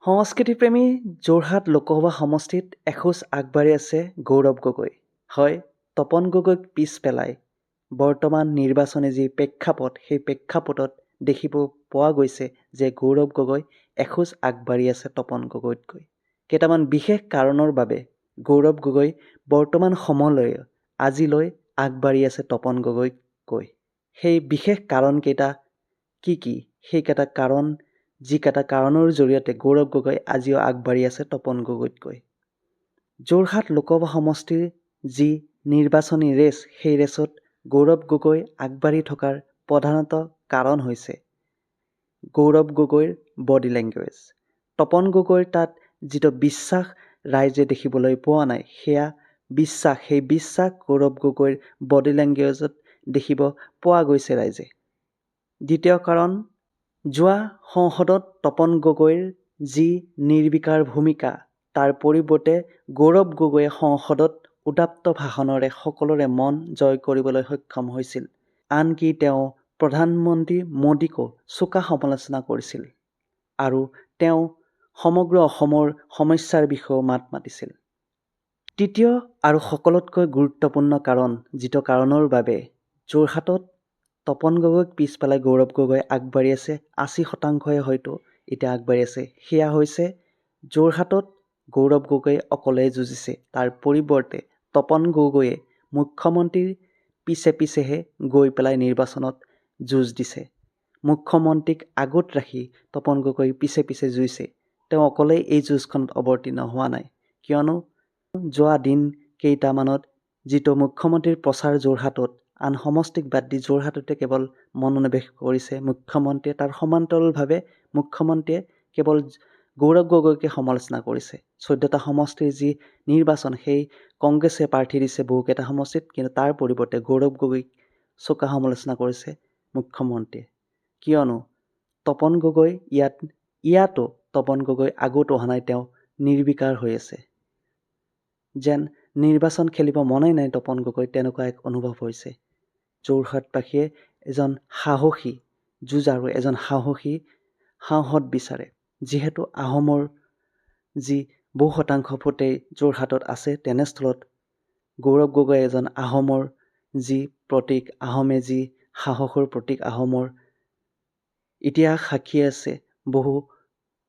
সংস্কৃতিপ্ৰেমী যোৰহাট লোকসভা সমষ্টিত এখোজ আগবাঢ়ি আছে গৌৰৱ গগৈ। হয়, তপন গগৈক পিছ পেলাই বৰ্তমান নিৰ্বাচনী যি প্ৰেক্ষাপট, সেই প্ৰেক্ষাপটত দেখিব পোৱা গৈছে যে গৌৰৱ গগৈ এখোজ আগবাঢ়ি আছে তপন গগৈতকৈ। কেইটামান বিশেষ কাৰণৰ বাবে গৌৰৱ গগৈ বৰ্তমান সময়লৈ আজিলৈ আগবাঢ়ি আছে তপন গগৈতকৈ। সেই বিশেষ কাৰণকেইটা কি? সেইকেইটা কাৰণ যিকেইটা কাৰণৰ জৰিয়তে গৌৰৱ গগৈ আজিও আগবাঢ়ি আছে তপন গগৈতকৈ। যোৰহাট লোকসভা সমষ্টিৰ যি নিৰ্বাচনী ৰেচ, সেই ৰেচত গৌৰৱ গগৈ আগবাঢ়ি থকাৰ প্ৰধানত কাৰণ হৈছে গৌৰৱ গগৈৰ বডি লেংগুৱেজ। তপন গগৈৰ তাত যিটো বিশ্বাস ৰাইজে দেখিবলৈ পোৱা নাই, সেই বিশ্বাস গৌৰৱ গগৈৰ বডি লেংগুৱেজত দেখিব পোৱা গৈছে ৰাইজে। দ্বিতীয় কাৰণ, যোৱা সংসদত তপন গগৈৰ যি নিৰ্বিকাৰ ভূমিকা, তাৰ পৰিৱৰ্তে গৌৰৱ গগৈয়ে সংসদত উদাত্ত ভাষণেৰে সকলোৰে মন জয় কৰিবলৈ সক্ষম হৈছিল। আনকি তেওঁ প্ৰধানমন্ত্ৰী মোদীকো চোকা সমালোচনা কৰিছিল আৰু তেওঁ সমগ্ৰ অসমৰ সমস্যাৰ বিষয়েও মাত মাতিছিল। তৃতীয় আৰু সকলোতকৈ গুৰুত্বপূৰ্ণ কাৰণ, যিটো কাৰণৰ বাবে যোৰহাটত তপন গগৈক পিছ পেলাই গৌৰৱ গগৈ আগবাঢ়ি আছে, ৮০% হয়তো এতিয়া আগবাঢ়ি আছে, সেয়া হৈছে যোৰহাটত গৌৰৱ গগৈ অকলেই যুঁজিছে। তাৰ পৰিৱৰ্তে তপন গগৈয়ে মুখ্যমন্ত্ৰীৰ পিছেহে গৈ পেলাই নিৰ্বাচনত যুঁজ দিছে। মুখ্যমন্ত্ৰীক আগত ৰাখি তপন গগৈ পিছে যুঁজিছে। তেওঁ অকলেই এই যুঁজখনত অৱতীৰ্ণ হোৱা নাই, কিয়নো যোৱা দিন কেইটামানত যিটো মুখ্যমন্ত্ৰীৰ প্ৰচাৰ যোৰহাটত, আন সমষ্টিক বাদ দি যোৰহাটতে কেৱল মনোনিৱেশ কৰিছে মুখ্যমন্ত্ৰীয়ে। তাৰ সমান্তৰালভাৱে মুখ্যমন্ত্ৰীয়ে কেৱল গৌৰৱ গগৈকে সমালোচনা কৰিছে। 14টা সমষ্টিৰ যি নিৰ্বাচন, সেই কংগ্ৰেছে প্ৰাৰ্থী দিছে বহুকেইটা সমষ্টিত, কিন্তু তাৰ পৰিৱৰ্তে গৌৰৱ গগৈক চোকা সমালোচনা কৰিছে মুখ্যমন্ত্ৰীয়ে। কিয়নো তপন গগৈ ইয়াতো তপন গগৈ আগত অহা নাই, তেওঁ নিৰ্বিকাৰ হৈ আছে। যেন নিৰ্বাচন খেলিব মনেই নাই তপন গগৈ, তেনেকুৱা এক অনুভৱ হৈছে। যোৰহাটবাসীয়ে এজন সাহসী যুঁজাৰু, এজন সাহসী সাংসদ বিচাৰে। যিহেতু আহোমৰ যি বহু শতাংশ ভোটেই যোৰহাটত আছে, তেনেস্থলত গৌৰৱ গগৈ এজন আহোমৰ যি প্ৰতীক, আহোমে যি সাহসৰ প্ৰতীক, আহোমৰ ইতিহাস সাক্ষী আছে। বহু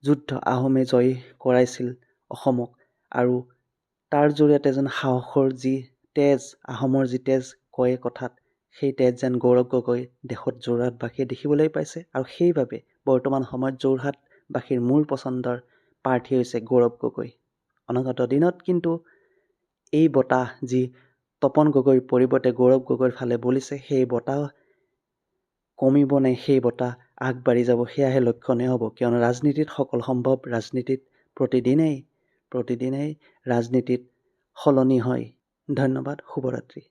যুদ্ধ আহোমে জয় কৰাইছিল অসমক, আৰু তাৰ জৰিয়তে এজন সাহসৰ যি তেজ, আহোমৰ যি তেজ কয় কথাত, সেই তেজ যেন গৌৰৱ গগৈ দেশত যোৰহাটবাসীয়ে দেখিবলৈ পাইছে, আৰু সেইবাবে বৰ্তমান সময়ত যোৰহাটবাসীৰ মূল পচন্দৰ প্ৰাৰ্থী হৈছে গৌৰৱ গগৈ। অনাগত দিনত কিন্তু এই বতাহ যি তপন গগৈৰ পৰিৱৰ্তে গৌৰৱ গগৈৰ ফালে বলিছে, সেই বতাহ কমিব নে সেই বতাহ আগবাঢ়ি যাব, সেয়াহে লক্ষণীয় হ'ব। কিয়নো ৰাজনীতিত সকলো সম্ভৱ, ৰাজনীতিত প্ৰতিদিনেই ৰাজনীতিত সলনি হয়। ধন্যবাদ, শুভৰাত্ৰি।